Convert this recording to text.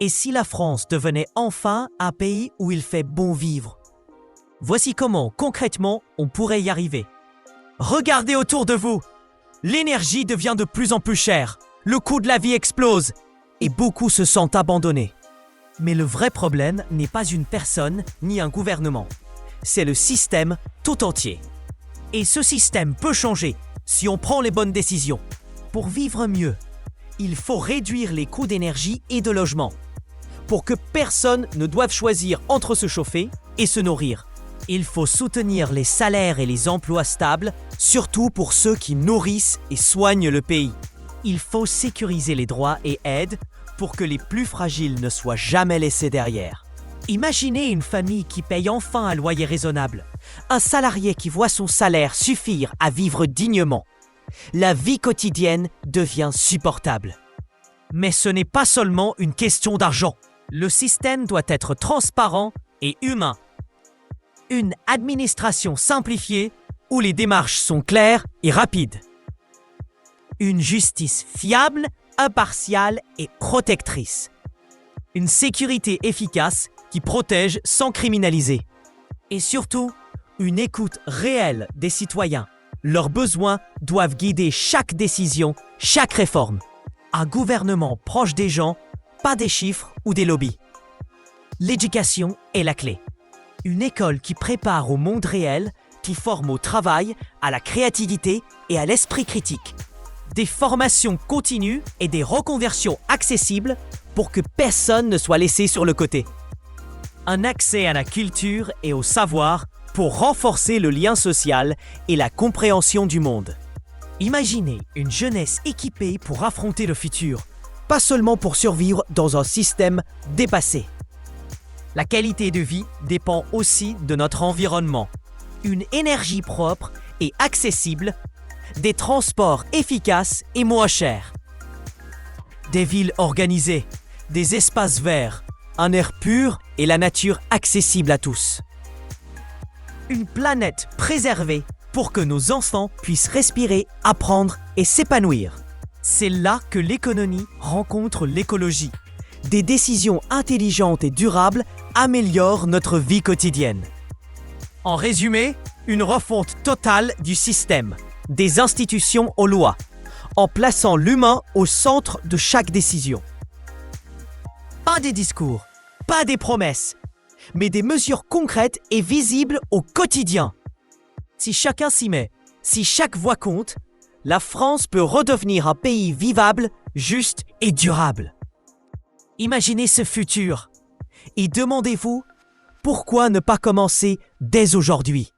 Et si la France devenait enfin un pays où il fait bon vivre? Voici comment, concrètement, on pourrait y arriver. Regardez autour de vous. L'énergie devient de plus en plus chère. Le coût de la vie explose. Et beaucoup se sentent abandonnés. Mais le vrai problème n'est pas une personne ni un gouvernement. C'est le système tout entier. Et ce système peut changer si on prend les bonnes décisions. Pour vivre mieux, il faut réduire les coûts d'énergie et de logement. Pour que personne ne doive choisir entre se chauffer et se nourrir. Il faut soutenir les salaires et les emplois stables, surtout pour ceux qui nourrissent et soignent le pays. Il faut sécuriser les droits et aides pour que les plus fragiles ne soient jamais laissés derrière. Imaginez une famille qui paye enfin un loyer raisonnable, un salarié qui voit son salaire suffire à vivre dignement. La vie quotidienne devient supportable. Mais ce n'est pas seulement une question d'argent. Le système doit être transparent et humain. Une administration simplifiée où les démarches sont claires et rapides. Une justice fiable, impartiale et protectrice. Une sécurité efficace qui protège sans criminaliser. Et surtout, une écoute réelle des citoyens. Leurs besoins doivent guider chaque décision, chaque réforme. Un gouvernement proche des gens, pas des chiffres ou des lobbies. L'éducation est la clé. Une école qui prépare au monde réel, qui forme au travail, à la créativité et à l'esprit critique. Des formations continues et des reconversions accessibles pour que personne ne soit laissé sur le côté. Un accès à la culture et au savoir pour renforcer le lien social et la compréhension du monde. Imaginez une jeunesse équipée pour affronter le futur, pas seulement pour survivre dans un système dépassé. La qualité de vie dépend aussi de notre environnement. Une énergie propre et accessible, des transports efficaces et moins chers. Des villes organisées, des espaces verts, un air pur et la nature accessible à tous. Une planète préservée pour que nos enfants puissent respirer, apprendre et s'épanouir. C'est là que l'économie rencontre l'écologie. Des décisions intelligentes et durables améliorent notre vie quotidienne. En résumé, une refonte totale du système, des institutions aux lois, en plaçant l'humain au centre de chaque décision. Pas des discours, pas des promesses, mais des mesures concrètes et visibles au quotidien. Si chacun s'y met, si chaque voix compte, la France peut redevenir un pays vivable, juste et durable. Imaginez ce futur et demandez-vous pourquoi ne pas commencer dès aujourd'hui.